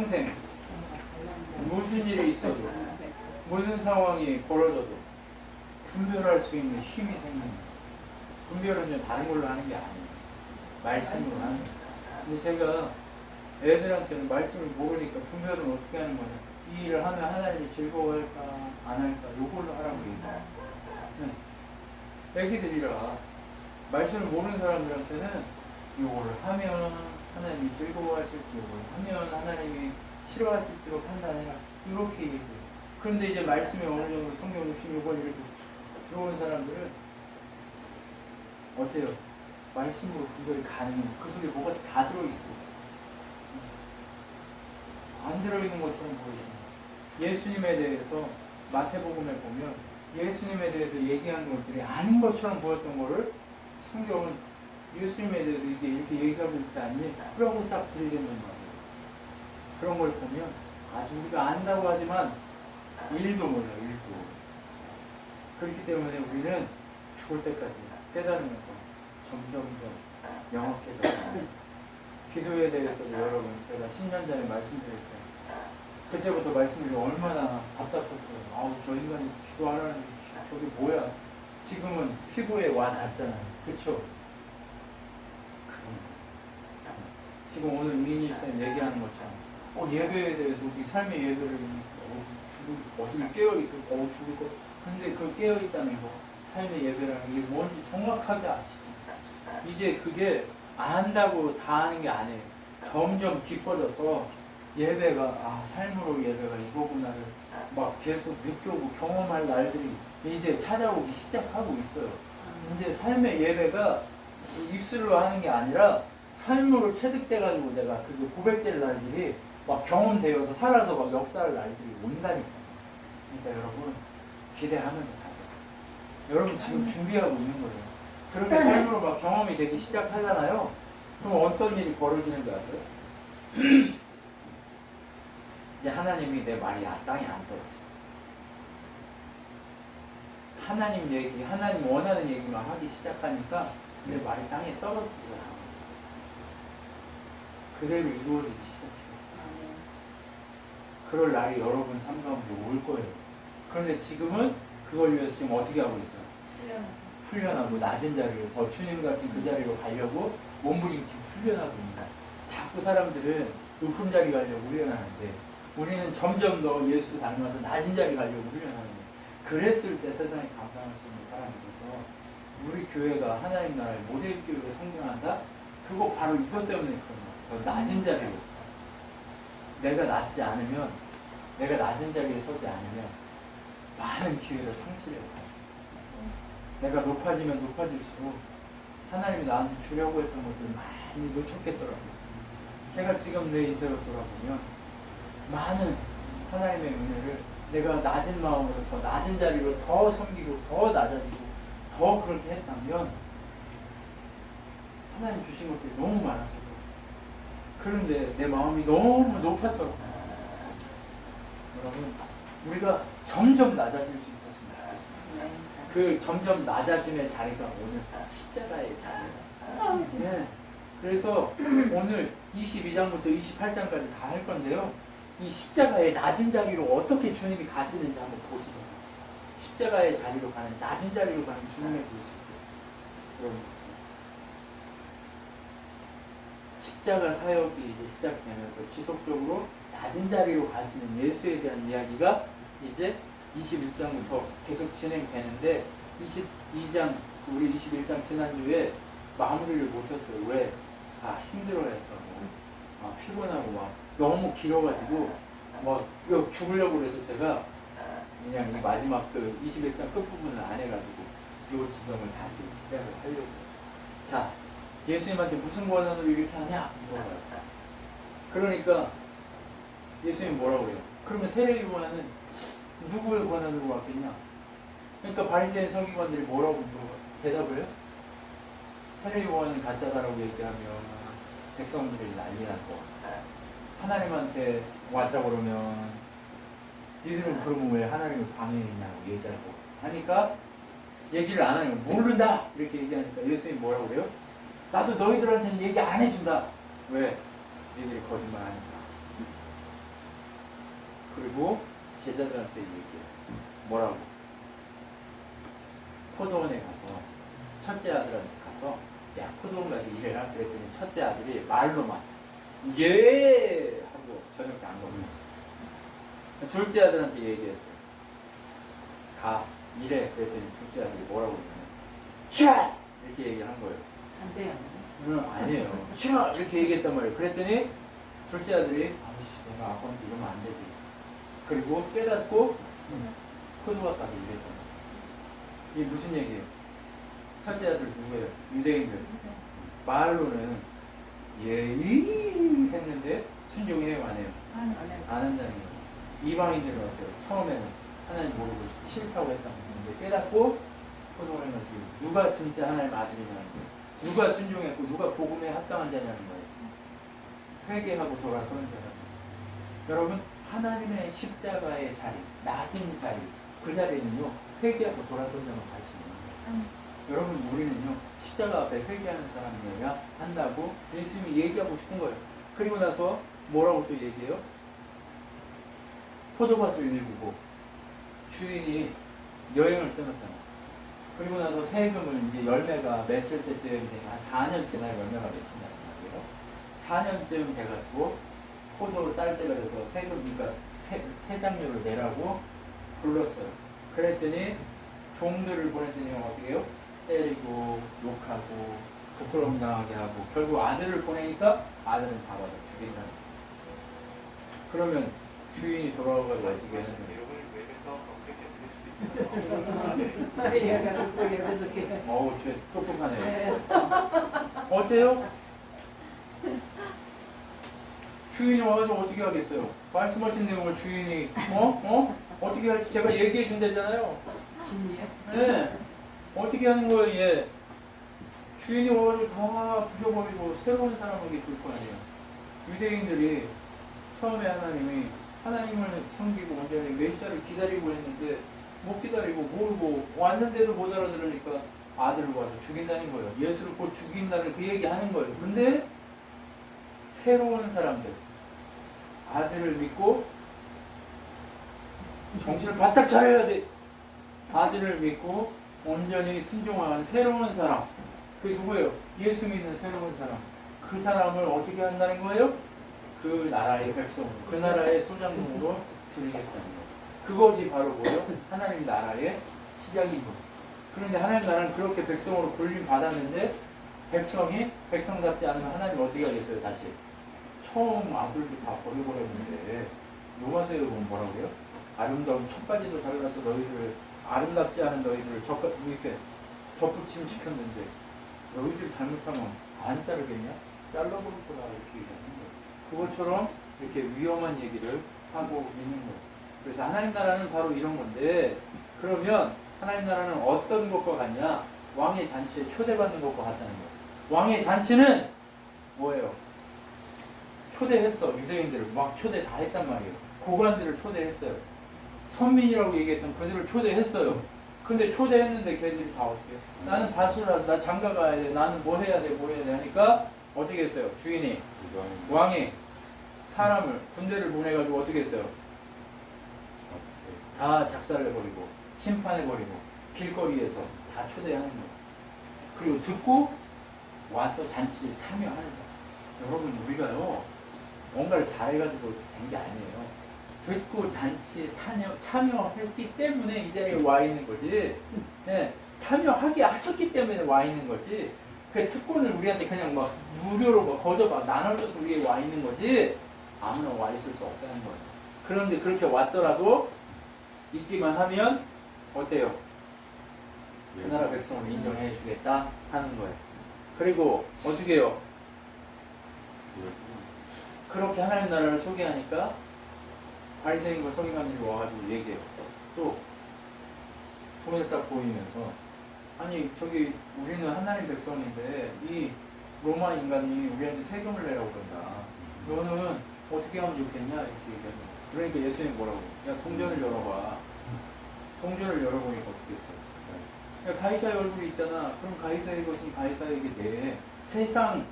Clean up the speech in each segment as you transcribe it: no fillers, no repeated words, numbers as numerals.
평생 무슨 일이 있어도 무슨 상황이 벌어져도 분별할 수 있는 힘이 생깁니다. 분별은 다른 걸로 하는 게 아니에요. 말씀으로 하는 거예요. 근데 제가 애들한테는 말씀을 모르니까 분별은 어떻게 하는 거냐. 이 일을 하면 하나님이 즐거워할까 안 할까 요걸로 하라고 얘기해요. 애기들이라 말씀을 모르는 사람들한테는 요거를 하면 하나님이 즐거워하실지 요걸 하면 하나님이 싫어하실지로 판단해라 이렇게 얘기해요. 그런데 이제 말씀이 어느 정도 성경 66권 이렇게 들어온 사람들은 어때요? 말씀으로 분별이 가능해요. 그 속에 뭐가 다 들어있어요. 안 들어있는 것처럼 보이잖아요. 예수님에 대해서 마태복음에 보면 예수님에 대해서 얘기한 것들이 아닌 것처럼 보였던 거를 성경은 예수님에 대해서 이렇게 얘기하고 있지 않니? 그러고 딱 들리는 말이에요. 그런 걸 보면 아주 우리가 안다고 하지만 일도 몰라요. 일도. 그렇기 때문에 우리는 죽을 때까지 깨달으면서 점점 명확해져요. 기도에 대해서도 여러분 제가 10년 전에 말씀드릴 때 그때부터 말씀드리고 얼마나 답답했어요. 아우 저 인간이 기도하라는 저게 뭐야. 지금은 피부에 와 닿잖아요. 그렇죠? 지금 오늘 이인희 목사님 얘기하는 것처럼 예배에 대해서 우리 삶의 예배를 어떻게 깨어있을 죽을 것 근데 그 깨어있다는 거 삶의 예배라는 게 뭔지 정확하게 아시죠? 이제 그게 안다고 다 하는 게 아니에요. 점점 깊어져서 예배가 삶으로 예배가 이거구나를 막 계속 느껴보고 경험할 날들이 이제 찾아오기 시작하고 있어요. 이제 삶의 예배가 입술로 하는 게 아니라 삶으로 체득돼가지고 내가 그게 고백될 날들이 막 경험되어서 살아서 막 역사할 날들이 온다니까. 그러니까 여러분 기대하면서 가세요. 여러분 지금 준비하고 있는 거예요. 그렇게 삶으로 막 경험이 되기 시작하잖아요. 그럼 어떤 일이 벌어지는 줄 아세요? 이제 하나님이 내 말이 땅에 안 떨어져. 하나님 얘기, 하나님 원하는 얘기만 하기 시작하니까 내 말이 땅에 떨어지지가 않아요. 그대로 이루어지기 시작해요. 그럴 날이 여러분 삶 가운데 올 거예요. 그런데 지금은 그걸 위해서 지금 어떻게 하고 있어요? 훈련하고 낮은 자리로 더 주님 같은 그 자리로 가려고 몸부림치고 훈련하고 있는 거예요. 자꾸 사람들은 높은 자리 가려고 훈련하는데 우리는 점점 더 예수 닮아서 낮은 자리 가려고 훈련하는 거예요. 그랬을 때 세상에 감당할 수 있는 사람이 돼서 우리 교회가 하나님 나라의 모델 교회로 성장한다? 그거 바로 이것 때문에 그런 거예요. 더 낮은 자리로. 내가 낮지 않으면, 내가 낮은 자리에 서지 않으면 많은 기회를 상실해요. 내가 높아지면 높아질수록 하나님이 나한테 주려고 했던 것을 많이 놓쳤겠더라고요. 제가 지금 내 인생을 돌아보면 많은 하나님의 은혜를 내가 낮은 마음으로 더 낮은 자리로 더 섬기고 더 낮아지고 더 그렇게 했다면 하나님 주신 것들이 너무 많았을 거예요. 그런데 내 마음이 너무 높았더라고요. 여러분 우리가 점점 낮아질 수 있었으면 좋겠습니다. 그 점점 낮아짐의 자리가 오늘 십자가의 자리예요. 네. 그래서 오늘 22장부터 28장까지 다 할 건데요. 이 십자가의 낮은 자리로 어떻게 주님이 가시는지 한번 보시죠. 십자가의 자리로 가는, 낮은 자리로 가는 주님의 모습. 여러분 보세요. 십자가 사역이 이제 시작되면서 지속적으로 낮은 자리로 가시는 예수에 대한 이야기가 이제 21장부터 계속 진행되는데 22장, 우리 21장 지난주에 마무리를 못했어요. 왜? 다 힘들어했다고. 피곤하고 막 너무 길어가지고 막 죽으려고 그래서 제가 그냥 이 마지막 그 21장 끝부분을 안 해가지고 이 지점을 다시 시작을 하려고. 자, 예수님한테 무슨 권한으로 이렇게 하냐? 물어봐요. 그러니까 예수님이 뭐라고 그래요? 그러면 세례 요한은 누구의 권한으로 왔겠냐? 그러니까 바리새인 서기관들이 뭐라고 대답을 해요? 세례 요한은 가짜다라고 얘기하면 백성들이 난리 날 거. 하나님한테 왔다고 그러면 니들은 그러면 왜 하나님을 방해했냐고 얘기하고 하니까 얘기를 안 하니까 모른다 이렇게 얘기하니까 예수님이 뭐라고 그래요? 나도 너희들한테는 얘기 안 해준다. 왜? 니들이 거짓말하니까. 그리고 제자들한테 얘기해요. 뭐라고? 포도원에 가서 첫째 아들한테 가서 야 포도원 가서 일해라 그랬더니 첫째 아들이 말로만 예 하고 저녁 때 안 먹었어요. 둘째 아들한테 얘기했어요. 가 일해 그랬더니 둘째 아들이 뭐라고 그러냐면 싫어 이렇게 얘기를 한 거예요. 안 돼요. 아니에요. 싫어 이렇게 얘기했단 말이에요. 그랬더니 둘째 아들이 아이씨 내가 아빠한테 이러면 안 되지. 그리고 깨닫고 포도밭 가서 일했단 말이에요. 이게 무슨 얘기예요? 첫째 아들 누구예요? 유대인들. 말로는 예의 했는데 순종해요 안 해요? 안 해요. 안 한다는 거예요. 이방인들은 어때요? 처음에는 하나님 모르고 싫다고 했단 말이에요. 깨닫고 포도원에 가서 누가 진짜 하나님 아들이냐는 거예요. 누가 순종했고 누가 복음에 합당한 자냐는 거예요. 회개하고 돌아서는 자라는 거예요. 여러분 하나님의 십자가의 자리, 낮은 자리 그 자리는요 회개하고 돌아서는 자만 갈 수 있는 거예요. 여러분 우리는요 십자가 앞에 회개하는 사람이어야 한다고 예수님이 얘기하고 싶은 거예요. 그리고 나서 뭐라고 또 얘기해요? 포도밭을 일구고 주인이 여행을 떠났잖아. 그리고 나서 세금을 이제 열매가 며칠째쯤 되면 한 4년 지나야 열매가 맺힌다는 말이에요. 4년쯤 돼가지고 포도를 딸 때가 돼서 세금 그러니까 세장료를 내라고 불렀어요. 그랬더니 종들을 보냈더니 어떻게 해요? 때리고 욕하고 부끄러움 당하게 하고 결국 아들을 보내니까 아들은 잡아서 죽인다는 거예요. 그러면 주인이 돌아와가지고 어떻게 하는 거예요? 내용을 웹에서 검색해 드릴 수 있어요. 얘가 듣고 얘가 듣게. 어우, 쟤 똑똑하네. 어때요? 주인이 와가지고 어떻게 하겠어요? 말씀하신 내용을 주인이 어떻게 할지 제가 얘기해 준다잖아요. 진이요? 네. 어떻게 하는 거예요, 얘? 주인이 와가지고 다 부셔버리고 새로운 사람에게 줄 거 아니에요. 유대인들이 처음에 하나님을 섬기고 완전히 메시아를 기다리고 했는데 못 기다리고 모르고 왔는데도 못 알아들으니까 아들을 와서 죽인다는 거예요. 예수를 곧 죽인다는 그 얘기 하는 거예요. 근데 새로운 사람들 아들을 믿고 정신을 바짝 차려야 돼. 아들을 믿고 온전히 순종하는 새로운 사람. 그게 누구예요? 예수 믿는 새로운 사람. 그 사람을 어떻게 한다는 거예요? 그 나라의 백성, 그 나라의 소장님으로 드리겠다는 거예요. 그것이 바로 뭐예요? 하나님 나라의 시작인 거예요. 그런데 하나님 나라는 그렇게 백성으로 불림 받았는데 백성이 백성답지 않으면 하나님 어떻게 하겠어요? 다시 처음 아들도 다 버려버렸는데 로마서에 보면 뭐라고 해요? 아름다운 첫 가지도 잘라서 너희들 아름답지 않은 너희들을 이렇게 접붙임 시켰는데 너희들 잘못하면 안 자르겠냐? 잘라버릴 거다 이렇게 얘기하는 거예요. 그것처럼 이렇게 위험한 얘기를 하고 있는 거예요. 그래서 하나님 나라는 바로 이런 건데 그러면 하나님 나라는 어떤 것과 같냐? 왕의 잔치에 초대받는 것과 같다는 거예요. 왕의 잔치는 뭐예요? 초대했어. 유대인들을 막 초대 다 했단 말이에요. 고관들을 초대했어요. 선민이라고 얘기했던 그들을 초대했어요. 근데 초대했는데 걔들이 다 어떻게 해요? 나는 다수라서 나 장가 가야 돼. 나는 뭐 해야 돼 하니까 어떻게 했어요? 주인이 왕이 사람을 군대를 보내가지고 어떻게 했어요? 다 작살내버리고 심판해버리고 길거리에서 다 초대하는 거예요. 그리고 듣고 와서 잔치에 참여하는 자. 여러분 우리가요 뭔가를 잘해가지고 된 게 아니에요. 듣고 잔치에 참여했기 때문에 이 자리에 와 있는 거지. 네, 참여하게 하셨기 때문에 와 있는 거지. 그 특권을 우리한테 그냥 막 무료로 막 걷어봐 나눠줘서 우리에 와 있는 거지. 아무나 와 있을 수 없다는 거예요. 그런데 그렇게 왔더라도 있기만 하면 어때요? 그 나라 백성을 인정해 주겠다 하는 거예요. 그리고 어떻게 해요? 그렇게 하나님 나라를 소개하니까 바리새인과 서기관들이 와가지고 얘기해요. 또 돈을 딱 보이면서 아니 저기 우리는 하나님 백성인데 이 로마 인간이 우리한테 세금을 내라고 그런다. 너는 어떻게 하면 좋겠냐 이렇게 얘기하는 거예요. 그러니까 예수님이 뭐라고 야 동전을 열어봐. 동전을 열어보니까 어떻게 했어요? 야 가이사의 얼굴이 있잖아. 그럼 가이사의 것은 가이사에게 내. 세상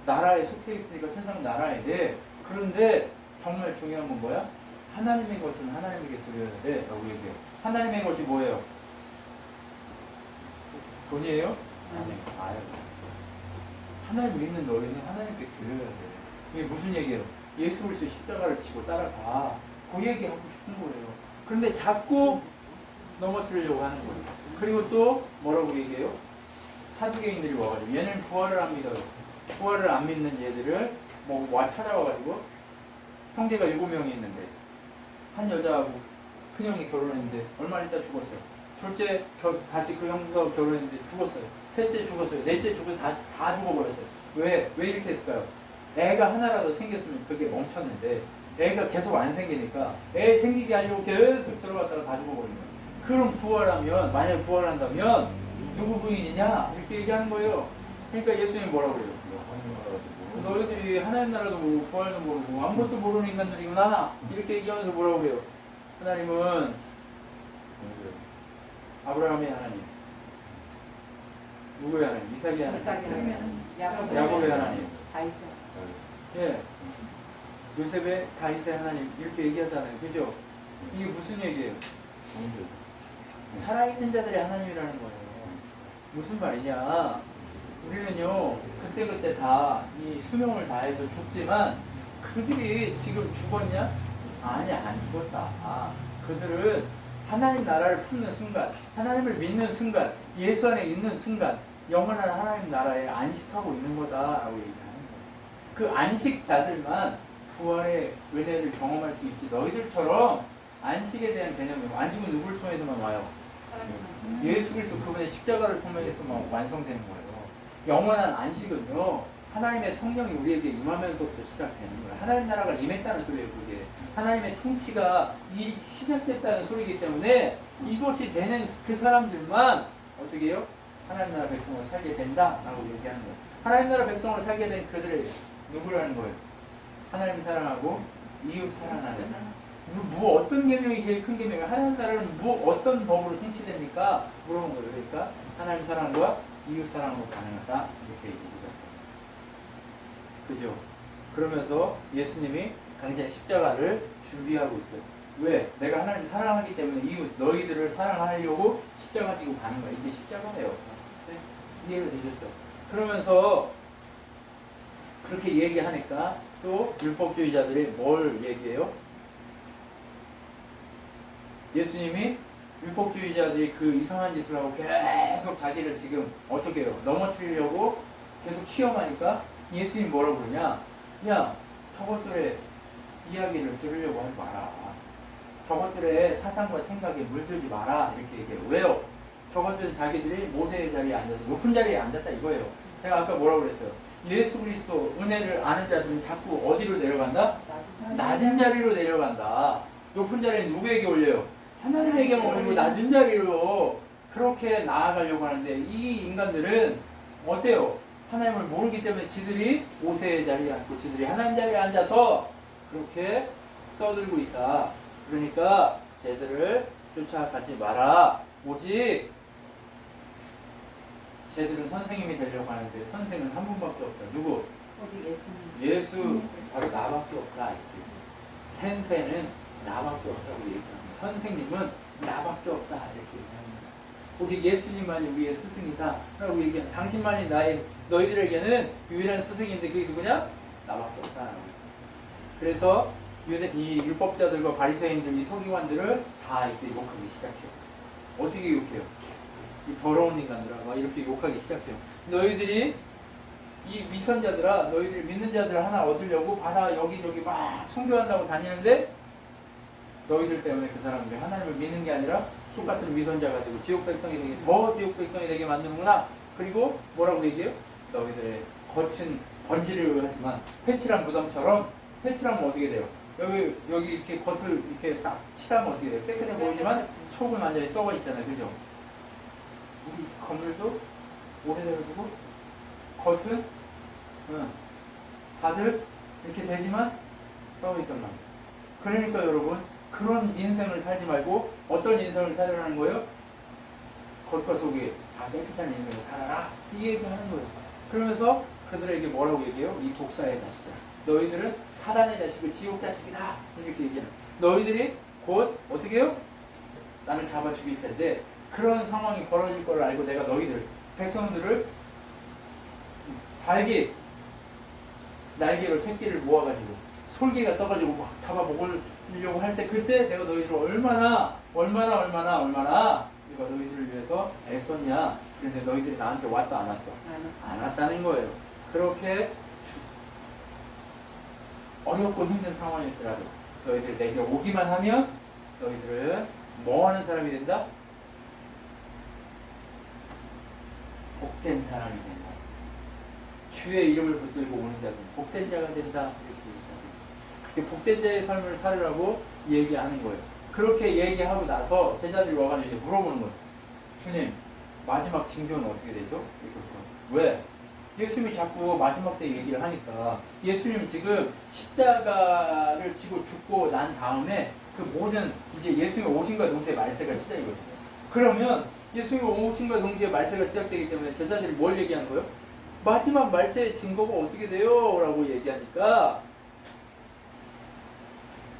나라에 속해 있으니까 세상 나라에 내. 그런데 정말 중요한 건 뭐야? 하나님의 것은 하나님에게 드려야 돼 라고 얘기해요. 하나님의 것이 뭐예요? 돈이에요? 아니요. 하나님 믿는 너희는 하나님께 드려야 돼. 이게 무슨 얘기예요? 예수 그리스도 십자가를 지고 따라가. 그 얘기하고 싶은 거예요. 그런데 자꾸 넘어뜨리려고 하는 거예요. 그리고 또 뭐라고 얘기해요? 사두개인들이 와가지고 얘는 부활을 안 믿어요. 부활을 안 믿는 얘들을 뭐 찾아와가지고 형제가 7명이 있는데 한 여자하고 큰형이 결혼했는데 얼마 있다 죽었어요. 둘째 다시 그 형부하고 결혼했는데 죽었어요. 셋째 죽었어요. 넷째 죽어서 다 죽어버렸어요. 왜 이렇게 했을까요? 애가 하나라도 생겼으면 그게 멈췄는데 애가 계속 안 생기니까 애 생기게 하려고 계속 들어갔다가 다 죽어버린 거예요. 그럼 부활하면, 만약에 부활한다면 누구 부인이냐? 이렇게 얘기하는 거예요. 그러니까 예수님이 뭐라고 그래요? 너희들이 하나님 나라도 모르고 부활도 모르고 아무것도 모르는 인간들이구나. 이렇게 얘기하면서 뭐라고 그래요? 하나님은 아브라함의 하나님, 누구의 하나님? 이삭의 하나님, 야곱의 하나님, 다 있어. 예, 요셉의 다윗의 하나님 이렇게 얘기하잖아요. 그죠? 이게 무슨 얘기예요? 살아있는 자들이 하나님이라는 거예요. 무슨 말이냐? 우리는요 그때그때 다 이 수명을 다해서 죽지만 그들이 지금 죽었냐? 아니, 안 죽었다. 그들은 하나님 나라를 품는 순간, 하나님을 믿는 순간, 예수 안에 있는 순간 영원한 하나님 나라에 안식하고 있는 거다라고 얘기하는 거예요. 그 안식자들만 부활의 은혜를 경험할 수 있지. 너희들처럼 안식에 대한 개념이, 안식은 누구를 통해서만 와요? 예수 그리스도 그분의 십자가를 통해서만 완성되는 거예요. 영원한 안식은요, 하나님의 성령이 우리에게 임하면서부터 시작되는 거예요. 하나님 나라가 임했다는 소리예요, 그게. 하나님의 통치가 시작됐다는 소리이기 때문에 이것이 되는 그 사람들만 어떻게 해요? 하나님 나라 백성으로 살게 된다라고 얘기하는 거예요. 하나님 나라 백성으로 살게 된 그들의 누구라는 거예요? 하나님 사랑하고 이웃 사랑하는. 어떤 계명이 제일 큰 계명이에요? 하나님 나라는 어떤 법으로 통치됩니까? 물어본 거예요. 그러니까 하나님 사랑과 이웃 사랑으로 가능하다 이렇게 얘기합니다. 그죠? 그러면서 예수님이 당신의 십자가를 준비하고 있어요. 왜? 내가 하나님 사랑하기 때문에 이웃 너희들을 사랑하려고 십자가 지고 가는 거야. 이게 십자가예요. 네? 이해가 되셨죠? 그러면서 그렇게 얘기하니까 또 율법주의자들이 뭘 얘기해요? 예수님이 율법주의자들이 그 이상한 짓을 하고 계속 자기를 지금 어떻게 해요? 넘어뜨리려고 계속 시험하니까 예수님이 뭐라고 그러냐? 야, 저것들의 이야기를 들으려고 하지 마라. 저것들의 사상과 생각에 물들지 마라. 이렇게 얘기해요. 왜요? 저것들은 자기들이 모세의 자리에 앉아서 높은 자리에 앉았다 이거예요. 제가 아까 뭐라고 그랬어요? 예수 그리스도 은혜를 아는 자들은 자꾸 어디로 내려간다? 낮은 자리로 내려간다. 높은 자리는 누구에게 올려요? 하나님에게만 올리고 낮은 자리로 그렇게 나아가려고 하는데 이 인간들은 어때요? 하나님을 모르기 때문에 지들이 모세의 자리에 앉고 지들이 하나님 자리에 앉아서 그렇게 떠들고 있다. 그러니까 쟤들을 쫓아가지 마라. 오직 쟤들은 선생님이 되려고 하는데 선생은 한 분밖에 없다. 누구? 예수. 바로 나밖에 없다. 센세는 나밖에 없다고 얘기합니다. 선생님은 나밖에 없다. 이렇게 얘기합니다. 오직 예수님만이 우리의 스승이다. 라고 얘기합니다. 당신만이 너희들에게는 유일한 스승인데 그게 누구냐? 나밖에 없다. 그래서 이 율법자들과 바리새인들, 이 서기관들을 다 이제 욕하기 시작해요. 어떻게 욕해요? 이 더러운 인간들아, 막 이렇게 욕하기 시작해요. 너희들이 이 위선자들아, 너희들 믿는 자들 하나 얻으려고 바다 여기저기 막 선교한다고 다니는데 너희들 때문에 그 사람들이 하나님을 믿는 게 아니라 똑같은 위선자가 되고 지옥 백성이 되게 더 지옥 백성이 되게 만드는구나. 그리고 뭐라고 얘기해요? 너희들의 겉은 번지르르하지만 회칠한 무덤처럼. 회칠하면 어떻게 돼요? 여기 이렇게 겉을 이렇게 딱 칠하면 어떻게 돼요? 깨끗해 보이지만 속은 완전히 썩어 있잖아요. 그죠? 우리 건물도 오래돼가지고 겉은 다들 이렇게 되지만 썩어 있단 말이에요. 그러니까 여러분, 그런 인생을 살지 말고 어떤 인생을 살아라는 거예요? 겉과 속이 다 깨끗한 인생을 살아라. 이 얘기하는 거예요. 그러면서 그들에게 뭐라고 얘기해요? 이 독사의 자식들. 너희들은 사단의 자식을 지옥 자식이다. 이렇게 얘기해요. 너희들이 곧 어떻게 해요? 나를 잡아 죽일 텐데 그런 상황이 벌어질 걸 알고 내가 너희들 백성들을 날개로 새끼를 모아가지고 솔개가 떠가지고 막 잡아 먹으려고 할 때 그때 내가 너희들을 얼마나 내가 너희들을 위해서 애썼냐. 그런데 너희들이 나한테 왔어 안 왔어? 안 왔다는 거예요. 그렇게 어렵고 힘든 상황일지라도 너희들 내게 오기만 하면 너희들은 뭐 하는 사람이 된다? 복된 사람이 된다. 주의 이름을 붙들고 오는 자는 복된 자가 된다. 이렇게 복된 자의 삶을 살으라고 얘기하는 거예요. 그렇게 얘기하고 나서 제자들이 와가지고 이제 물어보는 거예요. 주님, 마지막 징조는 어떻게 되죠? 왜? 예수님이 자꾸 마지막 때 얘기를 하니까 예수님이 지금 십자가를 지고 죽고 난 다음에 그 모든 이제 예수님의 오심과 동시에 말세가 시작이거든요. 그러면 예수님의 오심과 동시에 말세가 시작되기 때문에 제자들이 뭘 얘기하는 거예요? 마지막 말세의 증거가 어떻게 돼요? 라고 얘기하니까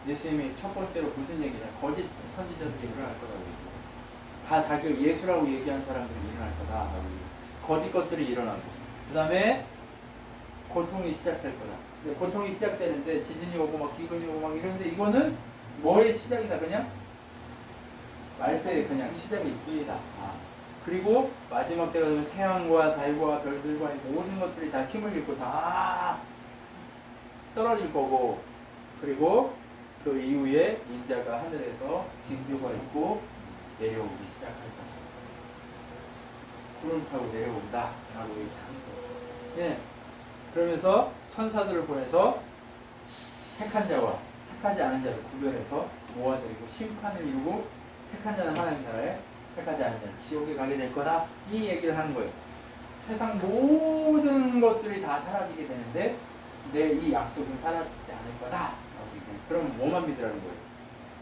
예수님이 첫 번째로 무슨 얘기냐? 거짓 선지자들이 일어날 거라고 얘기해요. 다 자기가 예수라고 얘기하는 사람들이 일어날 거다. 라고 얘기해요. 거짓 것들이 일어나고 그 다음에 고통이 시작될 거다. 근데 고통이 시작되는데 지진이 오고 막 기근이 오고 막 이러는데 이거는 뭐의 시작이다? 그냥 말세의 그냥 시작일 뿐이다. 그리고 마지막 때가 되면 태양과 달과 별들과 모든 것들이 다 힘을 잃고 다 떨어질 거고 그리고 그 이후에 인자가 하늘에서 징조가 있고 내려오기 시작할 거다. 구름 타고 내려온다 라고 얘기하는 거예요. 예. 그러면서 천사들을 보내서 택한 자와 택하지 않은 자를 구별해서 모아드리고 심판을 이루고 택한 자는 하나님 나라에 택하지 않은 자는 지옥에 가게 될 거다. 이 얘기를 하는 거예요. 세상 모든 것들이 다 사라지게 되는데 내 이 약속은 사라지지 않을 거다. 그럼 뭐만 믿으라는 거예요?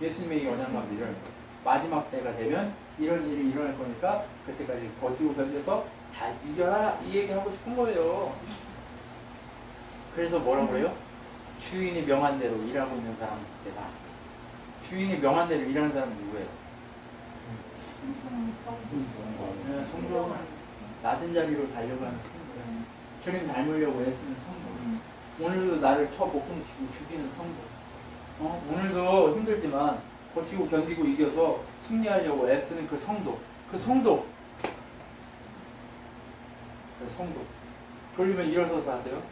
예수님의 이 언약만 믿으라는 거예요. 마지막 때가 되면 이런 일이 일어날 거니까 그때까지 버티고 견뎌서 잘 이겨라 이 얘기하고 싶은 거예요. 그래서 뭐라고 해요? 주인이 명한 대로 일하고 있는 사람은 그때다. 주인이 명한 대로 일하는 사람은 누구예요? 성도. 낮은 자리로 달려가는 성도. 주님 닮으려고 애쓰는 성도. 오늘도 나를 쳐 목동치고 죽이는 성도. 오늘도 힘들지만 버티고 견디고 이겨서 승리하려고 애쓰는 그 성도. 그 성도. 졸리면 일어서서 하세요.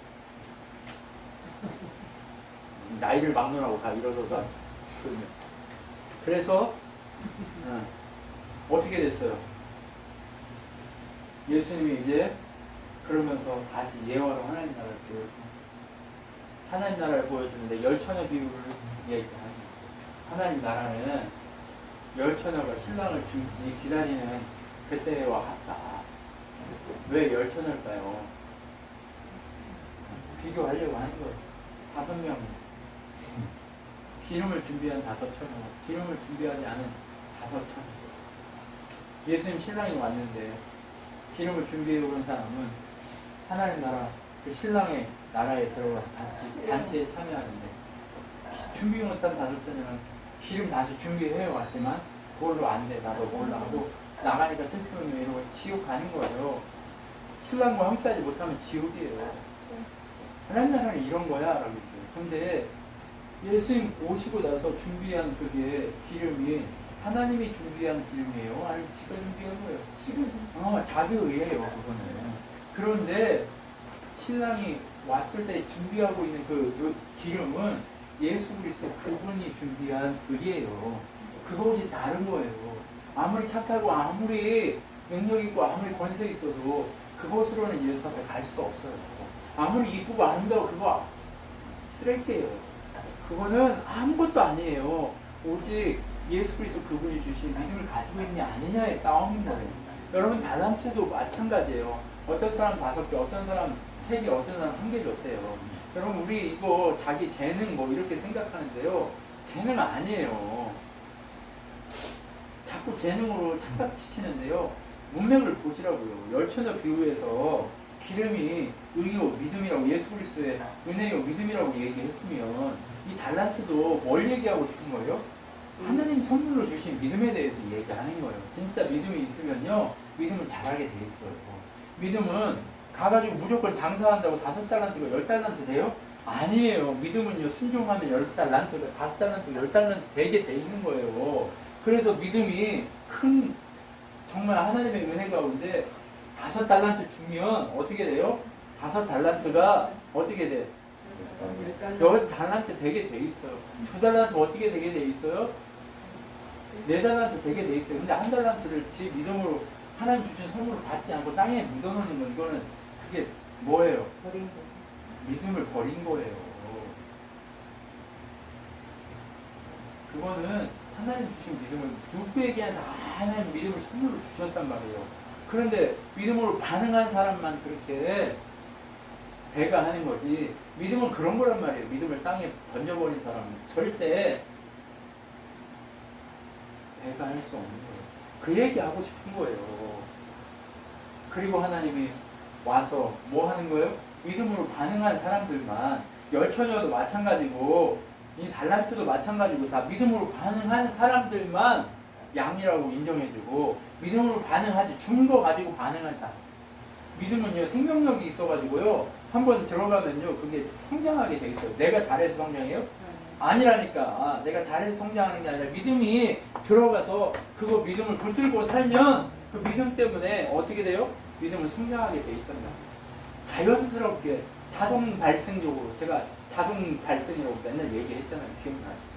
나이를 막론하고 다 일어서서 하세요. 그래서 어떻게 됐어요? 예수님이 이제 그러면서 다시 예화로 하나님 나라를 보여줍니다. 하나님 나라를 보여주는데 열처녀 비유를 얘기합니다. 하나님 나라는 열처녀가 신랑을 기다리는 그때와 같다. 왜 열처녀일까요? 비교하려고 하는 거예요. 5명 기름을 준비한 5처녀, 기름을 준비하지 않은 5처녀. 예수님 신랑이 왔는데 기름을 준비해 온 사람은 하나님 나라 그 신랑의 나라에 들어가서 같이 잔치에 참여하는데 준비 못한 5처녀는 기름 다시 준비해 왔지만 그걸로 안 돼. 나도 몰라 하고 나가니까 슬픔이 이러고 지옥 가는 거예요. 신랑과 함께하지 못하면 지옥이에요. 하나님 나라는 이런 거야 라고 얘기해요. 근데 예수님 오시고 나서 준비한 그게 기름이 하나님이 준비한 기름이에요? 아니 지가 준비한 거예요. 자기 의예요 그거는. 그런데 신랑이 왔을 때 준비하고 있는 그 기름은 예수 그리스도 그분이 준비한 의예요. 그것이 다른 거예요. 아무리 착하고 아무리 능력 있고 아무리 권세 있어도 그것으로는 예수 앞에 갈 수가 없어요. 아무리 이쁘고 아름다워 그거 쓰레기예요. 그거는 아무것도 아니에요. 오직 예수 그리스도 그분이 주신 믿음을 가지고 있냐 아니냐의 싸움입니다. 여러분 다단체도 마찬가지예요. 어떤 사람 5개, 어떤 사람 3개, 어떤 사람 1개 줬대요. 여러분 우리 이거 자기 재능 뭐 이렇게 생각하는데요. 재능 아니에요. 자꾸 재능으로 착각시키는데요. 문맥을 보시라고요. 열처녀 비유에서 기름이 의요 믿음이라고 예수 그리스도의 은혜요 믿음이라고 얘기했으면 이 달란트도 뭘 얘기하고 싶은 거예요? 하나님 선물로 주신 믿음에 대해서 얘기하는 거예요. 진짜 믿음이 있으면요, 믿음은 잘하게 돼 있어요. 믿음은 가가지고 무조건 장사한다고 5달란트가 10달란트 돼요? 아니에요. 믿음은요, 순종하면 10달란트가 5달란트가 10달란트 되게 돼 있는 거예요. 그래서 믿음이 큰 정말 하나님의 은혜 가운데 5달란트 주면 어떻게 돼요? 5달란트가 어떻게 돼? 10달란트 되게 돼 있어요. 2달란트 어떻게 되게 돼 있어요? 4달란트 되게 돼 있어요. 근데 1달란트를 지 믿음으로 하나님 주신 선물을 받지 않고 땅에 묻어놓는 건 이거는 그게 뭐예요? 버린 거. 믿음을 버린 거예요. 그거는 하나님 주신 믿음을 누구에게 다 하나님 믿음을 선물로 주셨단 말이에요. 그런데 믿음으로 반응한 사람만 그렇게 배가 하는 거지. 믿음은 그런 거란 말이에요. 믿음을 땅에 던져버린 사람은 절대 배가 할 수 없는 거예요. 그 얘기 하고 싶은 거예요. 그리고 하나님이 와서 뭐 하는 거예요? 믿음으로 반응한 사람들만, 열처녀도 마찬가지고 이 달란트도 마찬가지고 다 믿음으로 반응한 사람들만 양이라고 인정해주고, 믿음으로 반응하지 준 거 가지고 반응한 사람. 믿음은요, 생명력이 있어가지고요, 한번 들어가면요 그게 성장하게 돼 있어요. 내가 잘해서 성장해요? 아니라니까. 내가 잘해서 성장하는 게 아니라 믿음이 들어가서 그거 믿음을 붙들고 살면 그 믿음 때문에 어떻게 돼요? 믿음을 성장하게 돼 있단 말이에요. 자연스럽게 자동 발생적으로, 제가 자동 발생이라고 맨날 얘기했잖아요. 기억나시죠?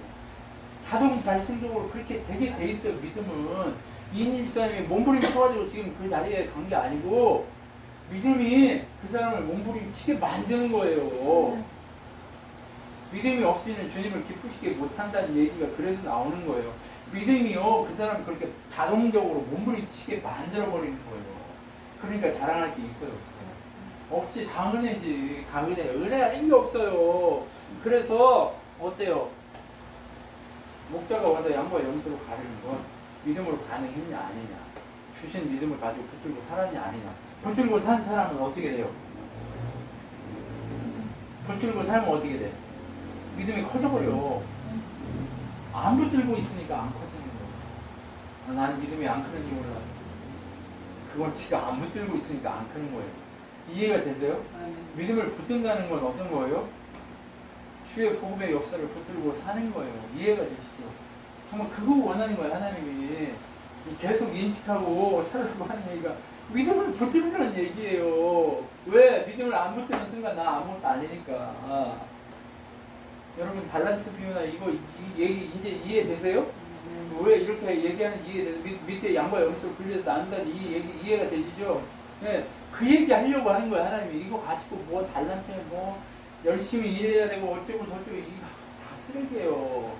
자동 발생적으로 그렇게 되게 돼 있어요. 믿음은 이인희 집사님이 몸부림 쳐가지고 지금 그 자리에 간 게 아니고 믿음이 그 사람을 몸부림치게 만드는 거예요. 믿음이 없이는 주님을 기쁘시게 못한다는 얘기가 그래서 나오는 거예요. 믿음이요, 그 사람 그렇게 자동적으로 몸부림치게 만들어버리는 거예요. 그러니까 자랑할 게 있어요, 없어요? 없지. 다 은혜지. 다 은혜. 은혜 아닌 게 없어요. 그래서 어때요? 목자가 와서 양과 염소로 가르는 건 믿음으로 가능했냐 아니냐, 주신 믿음을 가지고 붙들고 살았냐 아니냐. 붙들고 산 사람은 어떻게 돼요? 붙들고 살면 어떻게 돼? 믿음이 커져버려. 안 붙들고 있으니까 안 커지는 거예요. 나는 믿음이 안 크는지 몰라. 그건 지가 안 붙들고 있으니까 안 크는 거예요. 이해가 되세요? 믿음을 붙든다는 건 어떤 거예요? 주의 복음의 역사를 붙들고 사는 거예요. 이해가 되시죠? 정말 그거 원하는 거예요, 하나님이. 계속 인식하고 살라고 하는 얘기가 믿음을 붙들으라는 얘기예요. 왜? 믿음을 안 붙드는 순간 나 아무것도 아니니까. 여러분 달란트 비유나 이거 이 얘기 이제 이해되세요? 왜 이렇게 얘기하는 이해돼서 밑에 양과 염소를 분리해서 나눈다는 이 얘기 이해가 되시죠? 네, 그 얘기 하려고 하는 거예요, 하나님이. 이거 가지고 뭐 달란트에 뭐 열심히 일해야 되고 어쩌고 저쩌고 이거 다 쓰레기예요.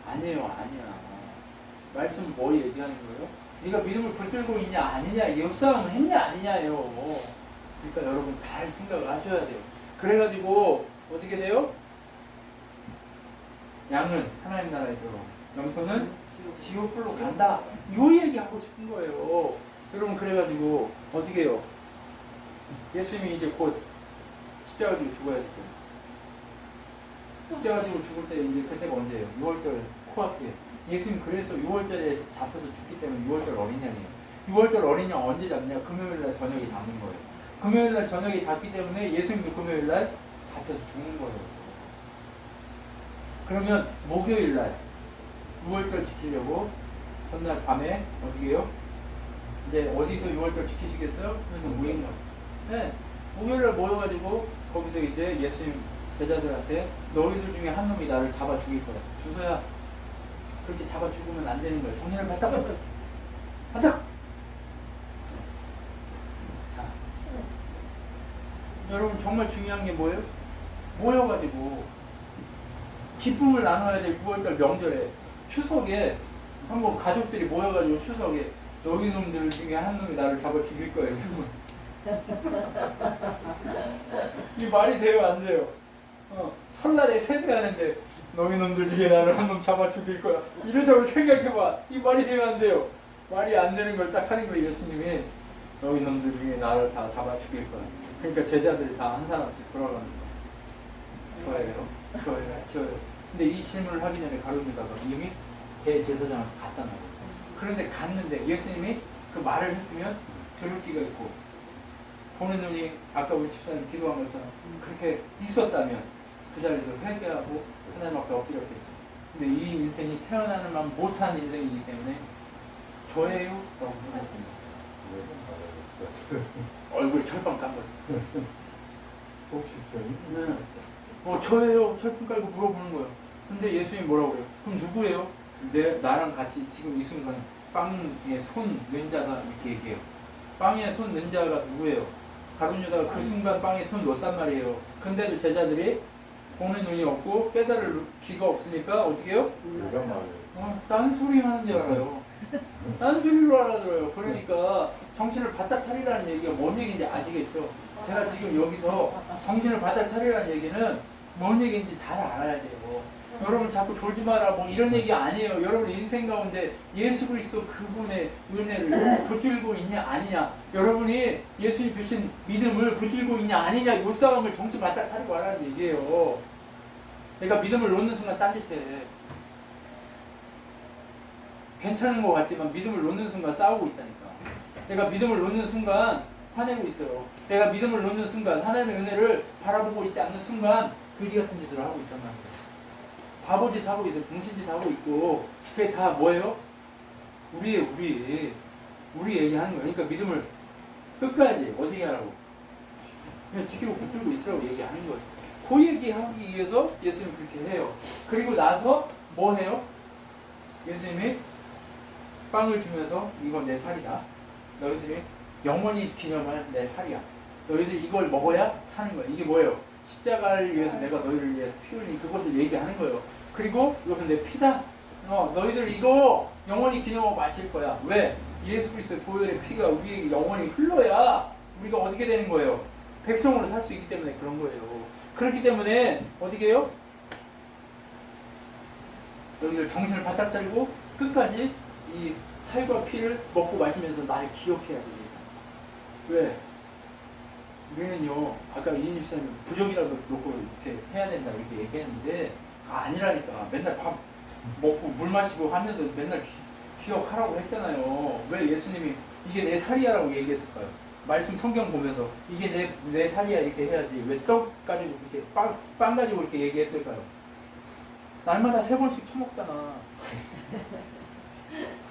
아니에요, 아니야. 말씀 뭐 얘기하는 거예요? 네가 믿음을 붙들고 있냐 아니냐, 역사함을 했냐 아니냐예요. 그러니까 여러분 잘 생각을 하셔야 돼요. 그래가지고 어떻게 돼요? 양은 하나님 나라에 들어, 염소는 지옥불로 간다. 요 얘기 하고 싶은 거예요. 여러분 그래가지고 어떻게 해요? 예수님이 이제 곧 십자가 지고 죽어야 되죠. 십자가 지고 죽을 때 이제 그때가 언제예요? 6월절 코앞에. 예수님 그래서 6월절에 잡혀서 죽기 때문에 6월절 어린 양이에요. 6월절 어린 양 언제 잡냐? 금요일날 저녁에 잡는 거예요. 금요일날 저녁에 잡기 때문에 예수님도 금요일날 잡혀서 죽는 거예요. 그러면 목요일날 6월절 지키려고 전날 밤에 어떻게 해요? 이제 어디서 6월절 지키시겠어요? 그래서 모임을. 네. 목요일날 모여가지고 거기서 이제 예수님 제자들한테 너희들 중에 한 놈이 나를 잡아 죽일 거야. 주소야, 그렇게 잡아 죽으면 안 되는 거야. 정신을 바짝 바짝. 자, 여러분 정말 중요한 게 뭐예요? 모여가지고 기쁨을 나눠야 될 9월달 명절에, 추석에 한번 가족들이 모여가지고 추석에 너희 놈들 중에 한 놈이 나를 잡아 죽일 거예요. 이 말이 돼요, 안 돼요? 설날에 세배하는데 너희 놈들 중에 나를 한 놈 잡아 죽일 거야. 이러자고 생각해봐. 이 말이 되면 안 돼요. 말이 안 되는 걸 딱 하는 거예요, 예수님이. 너희 놈들 중에 나를 다 잡아 죽일 거야. 그러니까 제자들이 다 한 사람씩 돌아가면서 저예요. 저예요. 근데 이 질문을 하기 전에 가룟유다가 이미 대제사장한테 갔단 말이에요. 그런데 갔는데 예수님이 그 말을 했으면 들을 기가 있고 보는 눈이 아까 우리 집사님 기도한 것처럼 그렇게 있었다면 그 자리에서 회개하고 하나님 앞에 엎드렸겠죠. 근데 이 인생이 태어나는 만 못한 인생이기 때문에 저예요? 라고 물어봅니다. 얼굴이 철판 깐 거죠. 혹시 저희? 네. 저예요. 철판 깔고 물어보는 거예요. 근데 예수님이 뭐라고 그래요? 그럼 누구예요? 나랑 같이 지금 이 순간 빵에 손 넣은 자가 이렇게 얘기해요. 빵에 손 넣은 자가 누구예요? 가룟유다가 그 순간 빵에 손 넣었단 말이에요. 근데도 제자들이 보는 눈이 없고 깨달을 귀가 없으니까 어떻게 해요? 내가 말해요. 딴 소리 하는 줄 알아요. 딴 소리로 알아들어요. 그러니까 정신을 바짝 차리라는 얘기가 뭔 얘기인지 아시겠죠? 제가 지금 여기서 정신을 바짝 차리라는 얘기는 뭔 얘기인지 잘 알아야 돼요. 여러분 자꾸 졸지 마라 뭐 이런 얘기 아니에요. 여러분 인생 가운데 예수 그리스도 그분의 은혜를 붙들고 있냐 아니냐, 여러분이 예수님 주신 믿음을 붙들고 있냐 아니냐, 이 싸움을 정신 바짝 차리고 하라는 얘기예요. 내가 믿음을 놓는 순간 딴짓해. 괜찮은 것 같지만 믿음을 놓는 순간 싸우고 있다니까. 내가 믿음을 놓는 순간 화내고 있어요. 내가 믿음을 놓는 순간 하나님의 은혜를 바라보고 있지 않는 순간 그지 같은 짓을 하고 있단 말이에요. 바보짓 하고 있어요. 병신짓 하고 있고. 그게 다 뭐예요? 우리 얘기하는 거예요. 그러니까 믿음을 끝까지 어떻게 하라고? 그냥 지키고 붙들고 있으라고 얘기하는 거예요. 그 얘기하기 위해서 예수님이 그렇게 해요. 그리고 나서 뭐 해요? 예수님이 빵을 주면서 이건 내 살이다. 너희들이 영원히 기념할 내 살이야. 너희들이 이걸 먹어야 사는 거야. 이게 뭐예요? 십자가를 위해서 내가 너희를 위해서 피 흘린 그것을 얘기하는 거예요. 그리고 이것은 내 피다. 너희들 이거 영원히 기념하고 마실 거야. 왜? 예수 그리스도의 보혈의 피가 우리에게 영원히 흘러야 우리가 어떻게 되는 거예요? 백성으로 살 수 있기 때문에 그런 거예요. 그렇기 때문에 어떻게 해요? 너희들 정신을 바짝 차리고 끝까지 이 살과 피를 먹고 마시면서 날 기억해야 됩니다. 왜? 우리는요, 아까 이인희 집사님이 부적이라도 놓고 이렇게 해야 된다 이렇게 얘기했는데 아니라니까. 맨날 밥 먹고 물 마시고 하면서 맨날 기억하라고 했잖아요. 왜 예수님이 이게 내 살이야라고 얘기했을까요? 말씀 성경 보면서 이게 내 살이야 이렇게 해야지 왜 떡 가지고 이렇게 빵 가지고 이렇게 얘기했을까요? 날마다 3번씩 처먹잖아.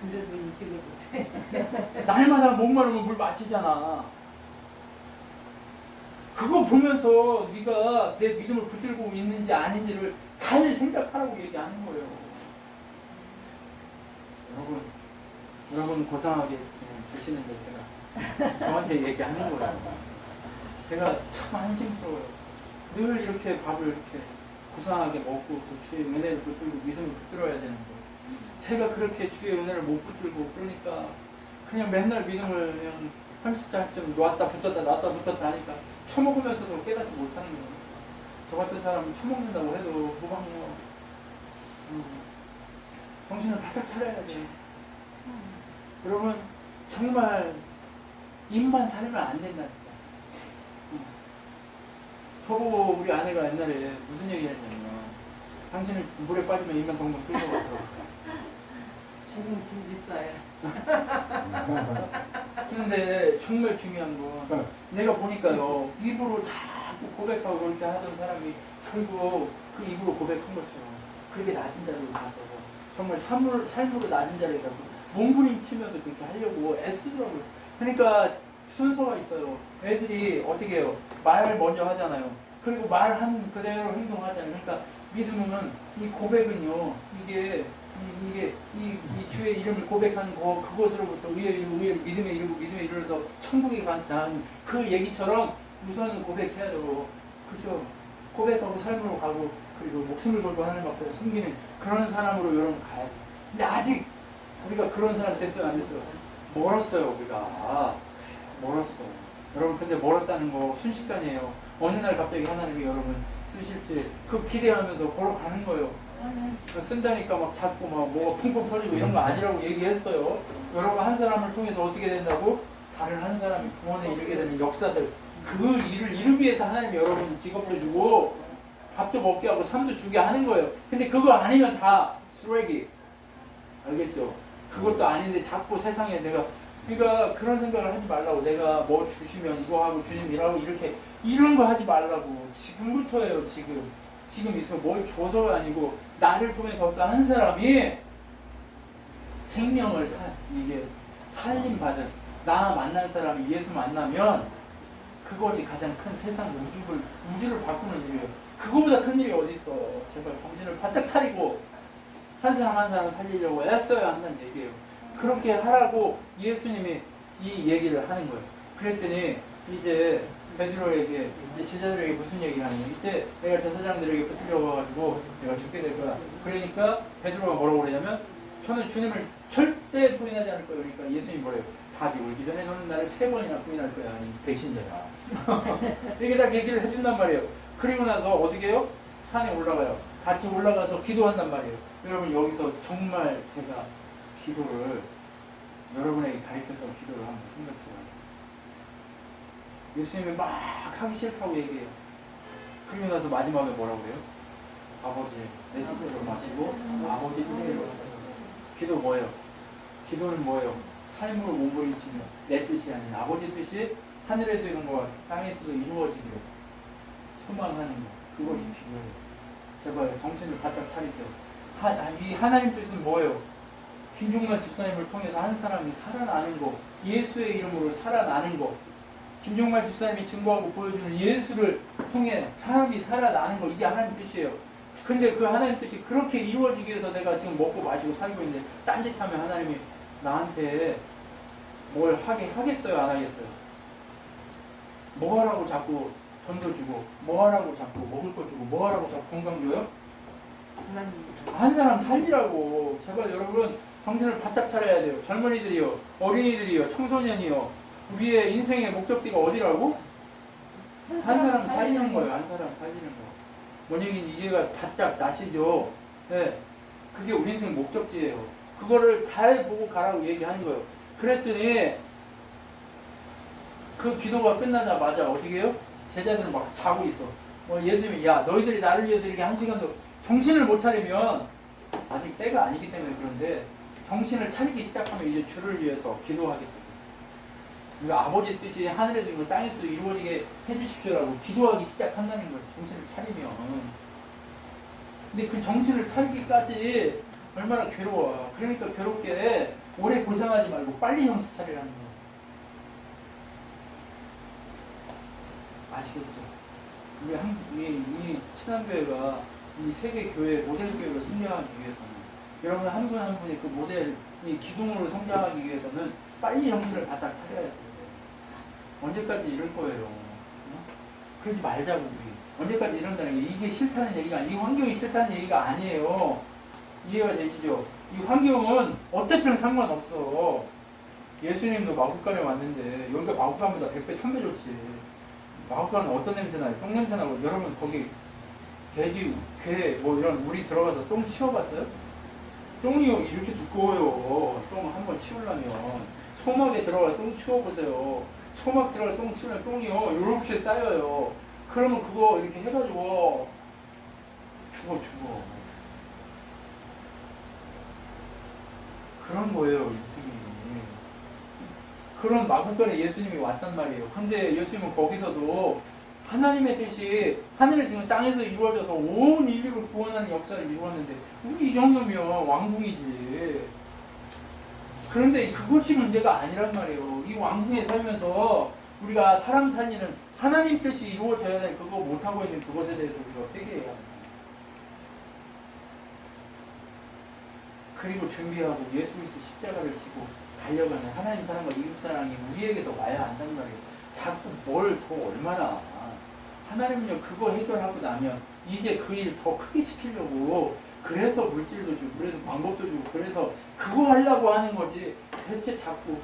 근데도 인식을 못해. 날마다 목마르면 물 마시잖아. 그거 보면서 네가 내 믿음을 붙들고 있는지 아닌지를 잘 생각하라고 얘기하는 거예요. 여러분 고상하게 주시는데 제가 저한테 얘기하는 거예요. 제가 참 한심스러워요. 늘 이렇게 밥을 이렇게 고상하게 먹고 그 주의 은혜를 붙들고 믿음을 붙들어야 되는 거예요. 제가 그렇게 주의 은혜를 못 붙들고 그러니까 그냥 맨날 믿음을 그냥 한시장쯤 놨다 붙었다 하니까 처먹으면서도 깨닫지 못하는 거예요. 저 같은 사람은 처먹는다고 해도 무방무 정신을 바짝 차려야 돼. 여러분 정말 입만 살면 안 된다니까. 저보고 우리 아내가 옛날에 무슨 얘기 했냐면 당신은 물에 빠지면 입만 덩덩 뜰 것 같다고. 조금 좀 비싸요. 근데 정말 중요한 건 내가 보니까요, 입으로 자꾸 고백하고 그렇게 하던 사람이 결국 그 입으로 고백한 것이요. 그렇게 낮은 자리로 가서 정말 삶으로 낮은 자리에 가서 몸부림치면서 그렇게 하려고 애쓰더라고요. 그러니까 순서가 있어요. 애들이 어떻게 해요? 말을 먼저 하잖아요. 그리고 말한 그대로 행동하잖아요. 그러니까 믿음은 이 고백은요, 이게 이 주의 이름을 고백하는 거, 그것으로부터 의의 믿음에 이르러서 천국에 간다는 그 얘기처럼 우선은 고백해야죠. 그죠? 고백하고 삶으로 가고 그리고 목숨을 걸고 하나님 앞에 섬기는 그런 사람으로 여러분 가야 돼요. 근데 아직 우리가 그런 사람 됐어요, 안 됐어요? 멀었어요, 우리가. 멀었어. 여러분, 근데 멀었다는 거 순식간이에요. 어느 날 갑자기 하나님이 여러분 쓰실지 그 기대하면서 걸어가는 거예요. 쓴다니까 막 잡고 막 뭐가 쿵쿵 터지고 이런 거 아니라고 얘기했어요. 여러분, 한 사람을 통해서 어떻게 된다고? 다른 한 사람이 구원에 이르게 되는 역사들, 그 일을 이루기 위해서 하나님이 여러분 직업도 주고 밥도 먹게 하고 삶도 주게 하는 거예요. 근데 그거 아니면 다 쓰레기. 알겠죠? 그것도 아닌데 자꾸 세상에 내가 그러니까 그런 생각을 하지 말라고. 내가 뭐 주시면 이거 하고 주님 이라고 이렇게 이런 거 하지 말라고. 지금부터예요. 지금 있어 뭘 줘서가 아니고 나를 통해서 어떤 한 사람이 생명을 이게 살림 받은 나 만난 사람이 예수 만나면 그것이 가장 큰 세상 우주를 바꾸는 일이에요. 그거보다 큰 일이 어디 있어. 제발 정신을 바짝 차리고 한 사람 한 사람 살리려고 애써야 한다는 얘기예요. 그렇게 하라고 예수님이 이 얘기를 하는 거예요. 그랬더니 이제 베드로에게 이제 제자들에게 무슨 얘기를 하냐면 이제 내가 제사장들에게 붙들려가지고 내가 죽게 될 거야. 그러니까 베드로가 뭐라고 그러냐면 저는 주님을 절대 부인하지 않을 거예요. 그러니까 예수님이 뭐래요? 답이 울기 전에 너는 나를 3번이나 부인할 거야. 아니 배신자야. 이렇게 딱 얘기를 해준단 말이에요. 그리고 나서 어떻게 해요? 산에 올라가요. 같이 올라가서 기도한단 말이에요. 여러분 여기서 정말 제가 기도를 여러분에게 가르쳐서 기도를 한번 생각해봐요. 예수님이 막 하기 싫다고 얘기해요. 그리고 나서 마지막에 뭐라고 해요? 아버지 내 뜻대로 마시고 아버지 뜻대로 하세요. 기도 뭐예요? 기도는 뭐예요? 삶으로 몸부림치며 내 뜻이 아닌 아버지 뜻이 하늘에서 이룬 것과 땅에서도 이루어지기를 소망하는 것. 그것이 필요해요. 제발 정신을 바짝 차리세요. 이 하나님 뜻은 뭐예요? 김종만 집사님을 통해서 한 사람이 살아나는 것, 예수의 이름으로 살아나는 것, 김종만 집사님이 증거하고 보여주는 예수를 통해 사람이 살아나는 것, 이게 하나님 뜻이에요. 근데 그 하나님 뜻이 그렇게 이루어지기 위해서 내가 지금 먹고 마시고 살고 있는데 딴짓하면 하나님이 나한테 뭘 하게 하겠어요? 안 하겠어요? 뭐 하라고 자꾸 돈도 주고 뭐 하라고 자꾸 먹을 거 주고 뭐 하라고 자꾸 건강 줘요? 한 사람 살리라고. 제발 여러분 정신을 바짝 차려야 돼요. 젊은이들이요, 어린이들이요, 청소년이요. 우리의 인생의 목적지가 어디라고? 한 사람 살리는 거예요. 한 사람 살리는 거. 원영인 이해가 바짝 나시죠? 네. 그게 우리 인생 목적지예요. 그거를 잘 보고 가라고 얘기하는 거예요. 그랬더니 그 기도가 끝나자마자 어떻게 해요? 제자들은 막 자고 있어. 예수님이 야 너희들이 나를 위해서 이렇게 한 시간도 정신을 못 차리면 아직 때가 아니기 때문에 그런데 정신을 차리기 시작하면 이제 주를 위해서 기도하게 돼요. 우리가 아버지 뜻이 하늘에서 이루어지고 땅에서 이루어지게 해주십시오라고 기도하기 시작한다는 거예요. 정신을 차리면. 근데 그 정신을 차리기까지 얼마나 괴로워. 그러니까 괴롭게 오래 고생하지 말고 빨리 정신 차리라는 거예요. 아시겠죠? 이 친한교회가 이 세계 교회 모델 교회로 성장하기 위해서는 여러분 한 분 한 분이 그 모델 이 기둥으로 성장하기 위해서는 빨리 정신을 바짝 차려야 돼요. 언제까지 이럴 거예요? 그러지 말자고 우리. 언제까지 이런다는 게 이게 싫다는 얘기가 이 환경이 싫다는 얘기가 아니에요. 이해가 되시죠? 이 환경은 어쨌든 상관없어. 예수님도 마국간에 왔는데 여기가 마국간보다 100배 1000배 좋지. 마국간은 어떤 냄새 나요? 똥 냄새 나고. 여러분 거기 돼지, 개 뭐 이런 우리 들어가서 똥 치워봤어요? 똥이요 이렇게 두꺼워요. 똥 한번 치우려면 소막에 들어가 똥 치워보세요. 소막 들어가 똥 치우면 똥이요 이렇게 쌓여요. 그러면 그거 이렇게 해가지고 죽어. 그런 거예요 인생이. 그런 마국간에 예수님이 왔단 말이에요. 근데 예수님은 거기서도 하나님의 뜻이 하늘에 지금 땅에서 이루어져서 온 인류를 구원하는 역사를 이루었는데 우리 이 정도면 왕궁이지. 그런데 그것이 문제가 아니란 말이에요. 이 왕궁에 살면서 우리가 사람 살리는 하나님 뜻이 이루어져야 될 그거 못하고 있는 그것에 대해서 우리가 회개해야 합니다. 그리고 준비하고 예수 그리스도 십자가를 지고 달려가는 하나님 사랑과 이웃 사랑이 우리에게서 와야 한단 말이에요. 자꾸 뭘 더 얼마나. 하나님은요 그거 해결하고 나면 이제 그 일 더 크게 시키려고 그래서 물질도 주고 그래서 방법도 주고 그래서 그거 하려고 하는 거지. 대체 자꾸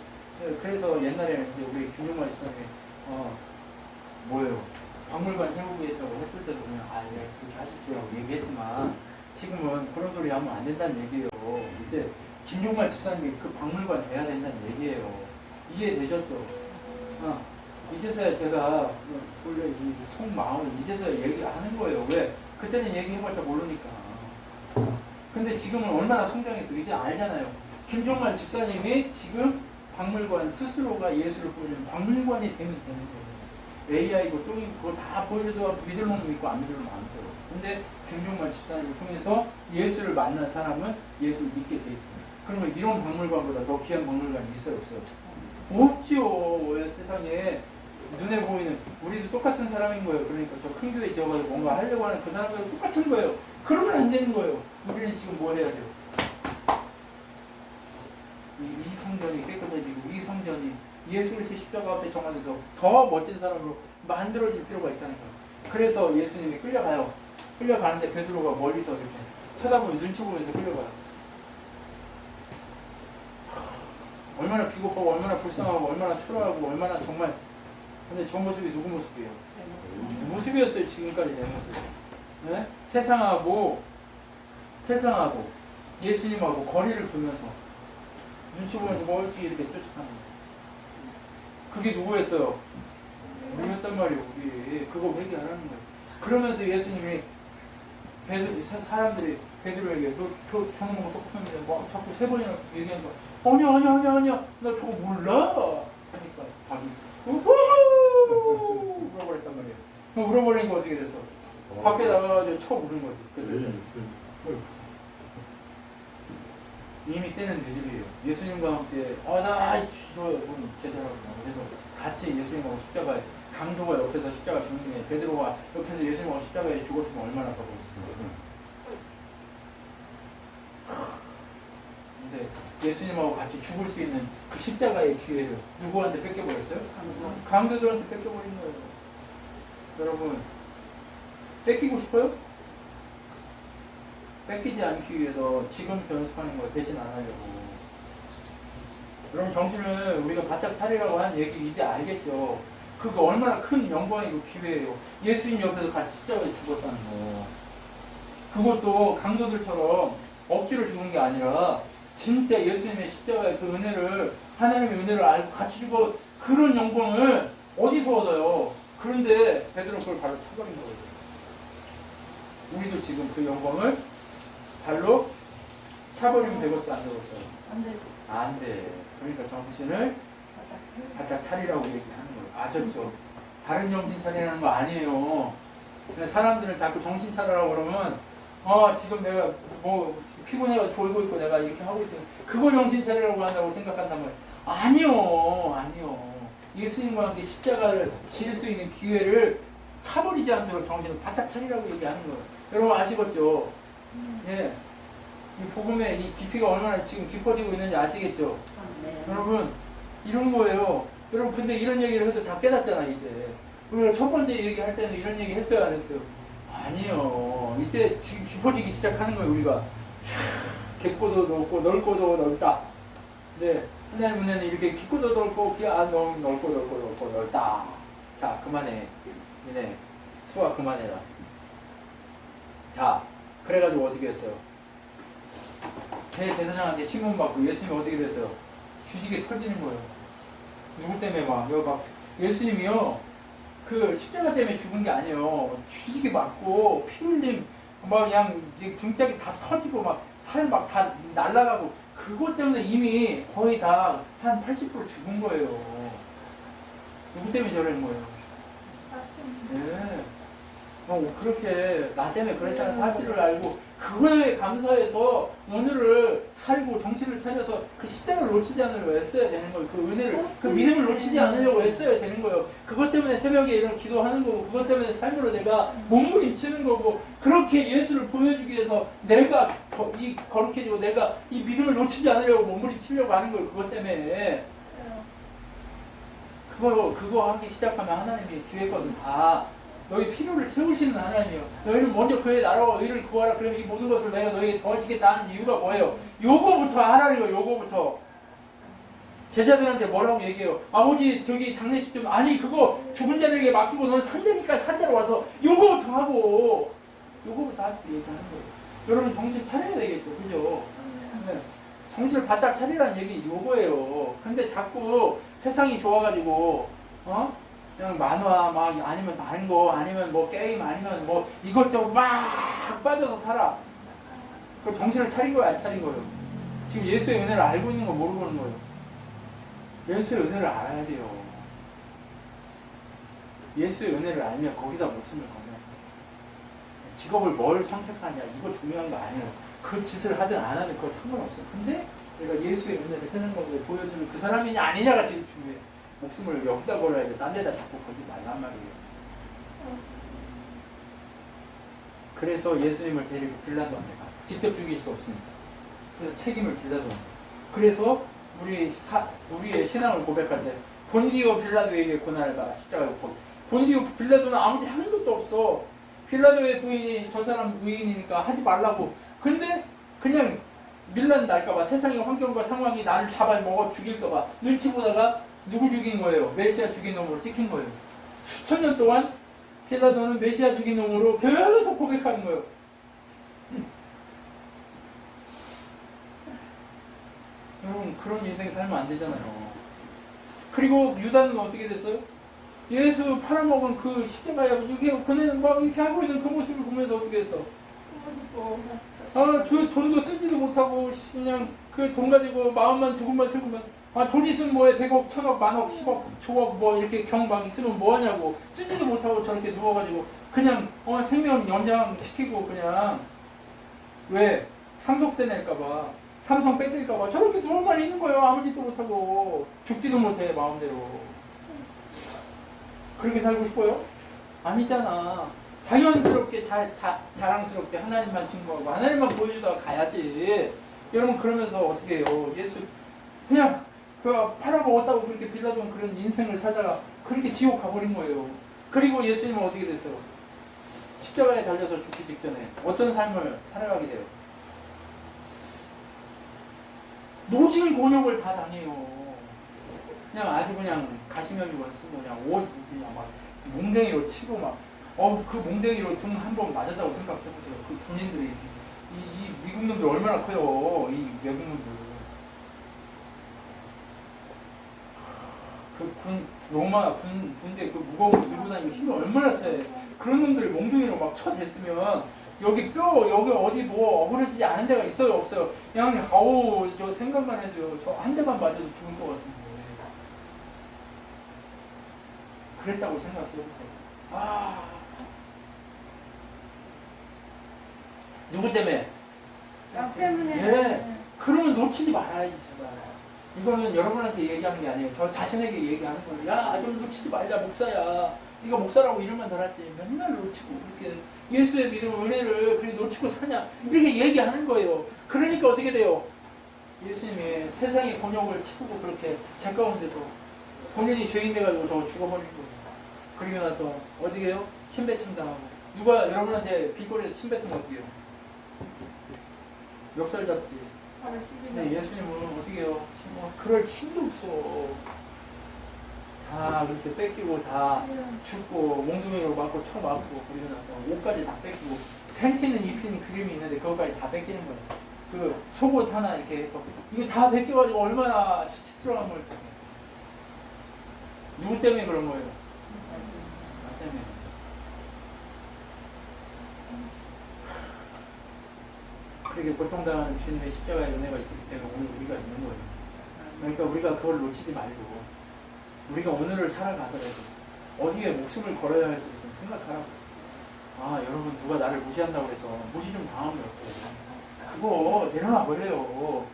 그래서 옛날에 이제 우리 김용만 집사님이 뭐예요 박물관 세우기 위해서 했을 때도 그냥 예, 그렇게 하십시오라고 얘기했지만 지금은 그런 소리 하면 안 된다는 얘기예요. 이제 김용만 집사님이 그 박물관 돼야 된다는 얘기예요. 이해되셨죠? 이제서야 제가 원래 이 속마음을 이제서야 얘기하는 거예요. 왜? 그때는 얘기해봤자 모르니까. 근데 지금은 얼마나 성장했어. 이제 알잖아요. 김종만 집사님이 지금 박물관 스스로가 예수를 보여주는 박물관이 되면 되는 거예요. AI고 똥이고 그거 다 보여줘도 믿을 놈도 있고 안 믿을 놈도 많고요. 근데 김종만 집사님을 통해서 예수를 만난 사람은 예수를 믿게 돼 있습니다. 그러면 이런 박물관보다 더 귀한 박물관이 있어요, 없어요? 없지요. 세상에 눈에 보이는 우리도 똑같은 사람인 거예요. 그러니까 저 큰 교회 지어가지고 뭔가 하려고 하는 그 사람들도 똑같은 거예요. 그러면 안 되는 거예요. 우리는 지금 뭐 해야 돼요? 이 성전이 깨끗해지고 이 성전이 예수 그리스도의 십자가 앞에 정화돼서 더 멋진 사람으로 만들어질 필요가 있다니까. 그래서 예수님이 끌려가요. 끌려가는데 베드로가 멀리서 이렇게 쳐다보면 눈치 보면서 끌려가요. 얼마나 비겁하고 얼마나 불쌍하고 얼마나 초라하고 얼마나 정말. 근데 저 모습이 누구 모습이에요? 모습이었어요. 지금까지 내 모습. 네? 세상하고 예수님하고 거리를 두면서 눈치 보면서 멀찍이 이렇게 쫓아가는 거예요. 그게 누구였어요? 우리였단 말이에요. 우리 그거 회개하라는 거예요. 그러면서 예수님이 사람들이 베드로에게 너 저는 뭐 똑똑한데 막 자꾸 세 번이나 얘기하는 거야. 아니야 나 저거 몰라 하니까 자기 우후 울어버렸단 말이에요. 그럼 울어버리니까 어떻게 됐어? 밖에 나가가지고 쳐 울은 거지. 그래서 이미 때는 늦이에요. 예수님과 함께 나 제자라구나. 그래서 같이 예수님하고 십자가에 강도가 옆에서 십자가 죽는 게 베드로가 옆에서 예수님하고 십자가에 죽었으면 얼마나 더 멋있어요. 근데 예수님하고 같이 죽을 수 있는 그 십자가의 기회를 누구한테 뺏겨버렸어요? 강도들한테 뺏겨버린 거예요. 여러분 뺏기고 싶어요? 뺏기지 않기 위해서 지금부터 연습하는 거예요. 배신 안 하려고. 여러분 정신을 우리가 바짝 차리라고 하는 얘기 이제 알겠죠? 그거 얼마나 큰 영광이고 기회예요. 예수님 옆에서 같이 십자가에 죽었다는 거. 그것도 강도들처럼 억지로 죽은 게 아니라 진짜 예수님의 십자가의 그 은혜를 하나님의 은혜를 알고 같이 죽어 그런 영광을 어디서 얻어요? 그런데 베드로 그걸 발로 차버린 거예요. 우리도 지금 그 영광을 발로 차버리면 되겠어 안 되겠어? 안 돼. 그러니까 정신을 바짝 차리라고 얘기하는 거예요. 아셨죠? 다른 정신 차리라는 거 아니에요. 사람들은 자꾸 정신 차리라고 그러면 지금 내가 뭐 피곤해가 졸고 있고 내가 이렇게 하고 있으니 그거 정신 차리라고 한다고 생각한단 말이에요. 아니요. 예수님과 함께 십자가를 지을 수 있는 기회를 차버리지 않도록 정신을 바짝 차리라고 얘기하는 거예요. 여러분 아시겠죠? 예. 이 복음의 이 깊이가 얼마나 지금 깊어지고 있는지 아시겠죠? 네. 여러분 이런 거예요. 여러분 근데 이런 얘기를 해도 다 깨닫잖아 이제. 우리가 첫 번째 얘기할 때는 이런 얘기 했어요 안 했어요? 아니요. 이제 지금 깊어지기 시작하는 거예요 우리가. 깊고도 넓고 넓다. 네. 하나님 은혜는 이렇게 깊고도 넓고 넓고 넓다. 자 그만해. 이네 수학 그만해라. 자 그래가지고 어떻게 했어요? 대제사장한테 신문받고 예수님이 어떻게 됐어요? 주직이 터지는 거예요. 누구 때문에 막 예수님이요 그 십자가 때문에 죽은 게 아니에요. 주직이 맞고 피 흘림 막 그냥 등짝이 다 터지고 막 살 막 다 날아가고 그것 때문에 이미 거의 다 한 80% 죽은 거예요. 누구 때문에 저러는 거예요? 네. 그렇게 나 때문에 그랬다는 사실을 알고 그거에 감사해서 오늘을 살고 정신을 차려서 그 십자가를 놓치지 않으려고 애써야 되는 거예요. 그 은혜를 그 믿음을 놓치지 않으려고 애써야 되는 거예요. 그것 때문에 새벽에 이런 기도하는 거고 그것 때문에 삶으로 내가 몸부림치는 거고 그렇게 예수를 보여주기 위해서 내가 이 거룩해지고 내가 이 믿음을 놓치지 않으려고 몸부림치려고 하는 거예요. 그것 때문에 그거 하기 시작하면 하나님이 뒤에 것은 다 너희 필요를 채우시는 하나님이요. 너희는 먼저 그의 나라와 의를 구하라. 그러면 이 모든 것을 내가 너희에게 더하시겠다 하는 이유가 뭐예요? 요거부터 하라니요. 요거부터. 제자들한테 뭐라고 얘기해요? 아버지 저기 장례식 좀 아니 그거 죽은 자들에게 맡기고 너는 산자니까 산자로 와서 요거부터 하고 얘기하는 거예요. 여러분 정신 차려야 되겠죠. 그죠? 네. 정신을 바짝 차리라는 얘기 요거예요. 근데 자꾸 세상이 좋아가지고 그냥 만화 막 아니면 다른 거 아니면 뭐 게임 아니면 뭐 이것저것 막 빠져서 살아. 그 정신을 차린 거야 안 차린 거예요? 지금 예수의 은혜를 알고 있는 거 모르고 있는 거예요. 예수의 은혜를 알아야 돼요. 예수의 은혜를 알면 거기다 목숨을 거면 직업을 뭘 선택하냐 이거 중요한 거 아니에요. 그 짓을 하든 안 하든 그거 상관없어요. 근데 내가 예수의 은혜를 세상 가운데 보여주는 그 사람이냐 아니냐가 지금 중요해. 목숨을 여기다 걸어야지 딴 데다 자꾸 걸지 말란 말이에요. 그래서 예수님을 데리고 빌라도한테 가. 직접 죽일 수 없으니까. 그래서 책임을 빌라도한테. 그래서 우리의 신앙을 고백할 때 본디오 빌라도에게 고난을 받아 십자가에 못 박혀. 본디오 빌라도는 아무리 하는 것도 없어. 빌라도의 부인이 저 사람 의인이니까 하지 말라고. 근데 그냥 밀란 날까봐 세상의 환경과 상황이 나를 잡아먹어 죽일까봐 눈치 보다가 누구 죽인 거예요? 메시아 죽인 놈으로 찍힌 거예요. 수천 년 동안 빌라도는 메시아 죽인 놈으로 계속 고백하는 거예요. 여러분 그런 인생 살면 안 되잖아요. 그리고 유다는 어떻게 됐어요? 예수 팔아먹은 그 십자가에 이게 그는 막 이렇게 하고 있는 그 모습을 보면서 어떻게 했어? 돈도 쓰지도 못하고 그냥 그 돈 가지고 마음만 조금만 쓰고만 돈 있으면 뭐해 100억, 1000억, 만억, 10억, 조억 뭐 이렇게 경막 있으면 뭐하냐고 쓰지도 못하고 저렇게 누워가지고 그냥 생명 연장시키고 그냥 왜 상속세 낼까봐 삼성 뺏길까봐 저렇게 누워만 있는 거예요. 아무 짓도 못하고 죽지도 못해 마음대로. 그렇게 살고 싶어요? 아니잖아. 자연스럽게 자랑스럽게 하나님만 증거하고 하나님만 보여주다가 가야지. 여러분 그러면서 어떻게 해요? 예수 그냥 그 팔아먹었다고 그렇게 빌라도는 그런 인생을 살다가 그렇게 지옥 가버린 거예요. 그리고 예수님은 어떻게 됐어요? 십자가에 달려서 죽기 직전에 어떤 삶을 살아가게 돼요? 모진 곤욕을 다 당해요. 그냥 아주 그냥 가시면으로 쓰고 그냥 옷 그냥 막 몽댕이로 치고 막 그 몽댕이로 등 한 번 맞았다고 생각해보세요. 그 군인들이 이 미국 놈들 얼마나 커요. 이 외국 놈들. 로마 군대 그 무거운 거 들고 다니고 힘이 얼마나 세. 그런 놈들이 몽둥이로 막 쳐댔으면 여기 여기 어디 뭐 어그러지지 않은 데가 있어요 없어요? 그냥 아우 저 생각만 해도요. 저 한 대만 맞아도 죽을 것 같은데. 그랬다고 생각해보세요. 누구 때문에? 나 때문에. 예. 그러면 놓치지 말아야지 제발. 이거는 여러분한테 얘기하는 게 아니에요. 저 자신에게 얘기하는 거예요. 야, 좀 놓치지 말자 목사야. 이거 목사라고 이름만 달았지. 맨날 놓치고 그렇게 예수의 믿음 은혜를 그렇게 놓치고 사냐 이렇게 얘기하는 거예요. 그러니까 어떻게 돼요? 예수님이 세상의 곤욕을 치고 그렇게 제 가운데서 본인이 죄인 돼가지고 저거 죽어버린 거예요. 그리고 나서 어떻게 해요? 침뱉음 당하고. 누가 여러분한테 길거리에서 침뱉으면 어떻게 해요? 멱살 잡지. 근데 예수님은 어떻게 해요? 그럴 힘도 없어. 다 그렇게 뺏기고 다 죽고 몽둥이로 맞고 쳐맞고 그리고 나서 옷까지 다 뺏기고 팬티는 입힌 그림이 있는데 그것까지 다 뺏기는 거예요. 그 속옷 하나 이렇게 해서 이거 다 뺏겨가지고 얼마나 스스로함을 당해. 누구 때문에 그런 거예요? 나 때문에. 그렇게 고통당하는 주님의 십자가의 은혜가 있었기 때문에 오늘 우리가 있는 거예요. 그러니까 우리가 그걸 놓치지 말고 우리가 오늘을 살아가더라도 어디에 목숨을 걸어야 할지 좀 생각하라고. 여러분 누가 나를 무시한다고 해서 무시 좀 당하면 어떡해. 그거 내려놔 버려요.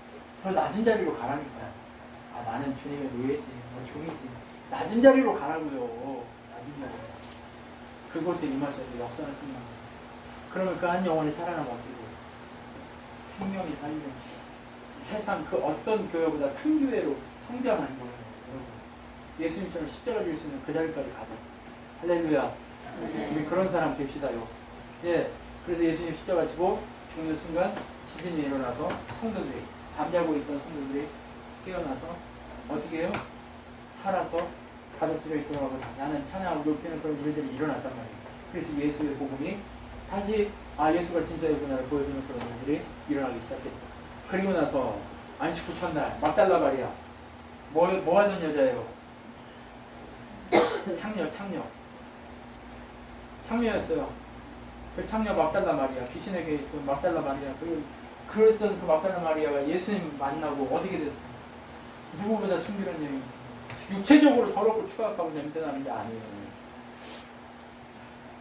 더 낮은 자리로 가라니까. 나는 주님의 노예지, 나 종이지. 낮은 자리로 가라고요. 낮은 자리. 그곳에 임하셔서 역사하시는 거예요. 그러면 그 한 영혼이 살아나면 어떻게 돼요? 생명이 살리는 세상 그 어떤 교회보다 큰 교회로 성장하는 거예요. 여러분. 예수님처럼 십자가 질 수 있는 그 자리까지 가자. 할렐루야. 우리 그런 사람 됩시다요. 예. 그래서 예수님 십자가 지고 죽는 순간 지진이 일어나서 성도들이 잠자고 있던 성도들이 깨어나서 어떻게 해요? 살아서 가족들에게 돌아가고 다시 하나님 찬양하고 높이는 그런 일들이 일어났단 말이에요. 그래서 예수의 복음이 다시 예수가 진짜이구나를 보여주는 그런 일들이 일어나기 시작했죠. 그리고 나서 안식 후 첫날 막달라 마리아 뭐 하던 여자예요? 창녀였어요. 그 창녀 막달라 마리아, 귀신에게 있던 막달라 마리아, 그랬던 그 막달라 마리아가 예수님 만나고 어떻게 됐어요? 누구보다 숨기는 얘기. 육체적으로 더럽고 추악하고 냄새나는 게 아니에요.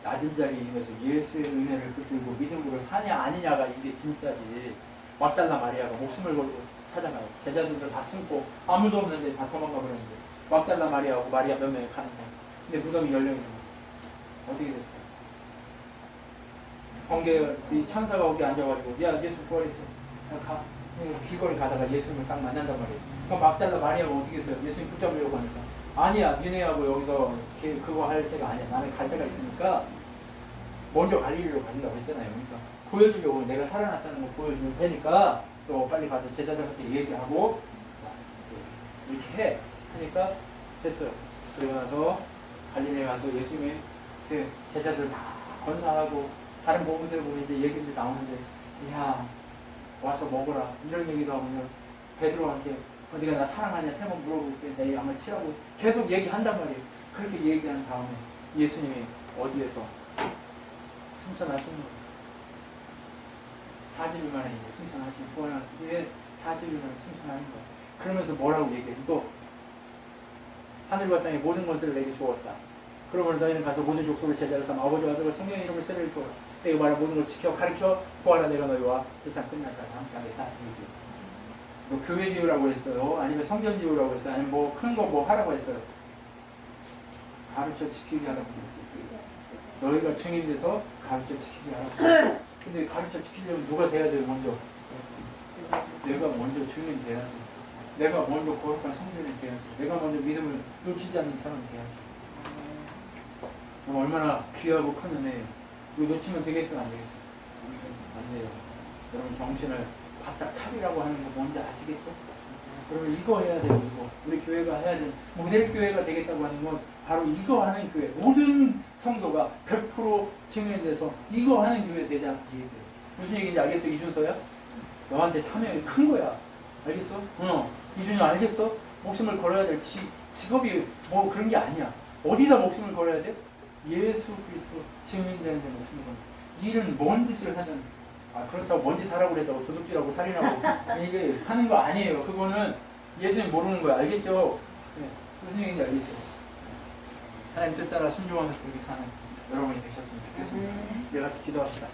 낮은 자리에서 예수의 은혜를 붙들고 믿음으로 사냐 아니냐가 이게 진짜지. 막달라 마리아가 목숨을 걸고 찾아가요. 제자들도 다 숨고 아무도 없는데 다 도망가 버렸는데 막달라 마리아하고 마리아 몇 명이 가는 거예요. 근데 무덤이 열려 있는 거예요. 어떻게 됐어요? 번개 이 천사가 거기 앉아가지고 야 예수 부활했어. 가. 길거리 가다가 예수님을 딱 만난단 말이에요. 그럼 막달라 마리아가 어떻게 했어요? 예수님 붙잡으려고 하니까 아니야 니네하고 여기서 그거 할 때가 아니야. 나는 갈 때가 있으니까 먼저 갈릴리로 가지라고 했잖아요. 그러니까 보여주려고 내가 살아났다는 거 보여줄 테니까 또 빨리 가서 제자들한테 얘기하고 이렇게 해. 하니까 됐어요. 그러고 나서 갈릴리에 가서 예수님의 그 제자들 다 건사하고 다른 복음서에 보면 이제 얘기들이 나오는데 야 와서 먹어라 이런 얘기도 하고 베드로한테 네가 나 사랑하냐 3번 물어볼게 내 양을 치라고 계속 얘기한단 말이에요. 그렇게 얘기한 다음에 예수님이 어디에서 승천하신 거예요. 40일 만에 이제 승천하신 부활한 후에 40일 만에 승천하는 거예요. 그러면서 뭐라고 얘기해? 이거 하늘과 땅의 모든 것을 내게 주었다. 그러므로 너희는 가서 모든 족속을 제자로 삼아 아버지와 아들과 성령의 이름을 세례를 주어라. 내가 말한 모든 걸 지켜 가르쳐 보아라. 내가 너희와 세상 끝날까지 함께하겠다. 뭐 교회 지으라고 했어요. 아니면 성전 지으라고 했어요. 아니면 뭐 큰 거 뭐 하라고 했어요. 가르쳐 지키게 하라고 했어요. 너희가 증인돼서 가르쳐 지키게 하라고. 근데 가르쳐 지키려면 누가 돼야 돼요? 먼저 내가 먼저 증인 돼야지. 내가 먼저 거룩한 성전이 돼야지. 내가 먼저 믿음을 놓치지 않는 사람이 돼야지. 그럼 얼마나 귀하고 큰 은혜예요. 이거 놓치면 되겠어요? 안 되겠어요? 안 돼요. 여러분 정신을 바짝 차리라고 하는 거 뭔지 아시겠죠? 그러면 이거 해야 돼요. 이거 우리 교회가 해야 되는 모델 교회가 되겠다고 하는 건 바로 이거 하는 교회. 모든 성도가 100% 증명돼서 이거 하는 교회 되자 이 얘기예요. 무슨 얘기인지 알겠어? 이준서야? 너한테 사명이 큰 거야. 알겠어? 이준이 알겠어? 목숨을 걸어야 될 직업이 뭐 그런 게 아니야. 어디다 목숨을 걸어야 돼? 예수 그리스도 증인되는 데 목숨을 걸어. 일은 뭔 짓을 하든 그렇다고 뭔 짓 하라고 그랬다고 도둑질하고 살인하고 이게 하는 거 아니에요. 그거는 예수님 모르는 거야. 알겠죠? 네. 무슨 얘기인지 알겠죠? 하나님 뜻 따라 순종하면서 그렇게 사는 여러분이 되셨으면 좋겠습니다. 우리 같이 기도합시다.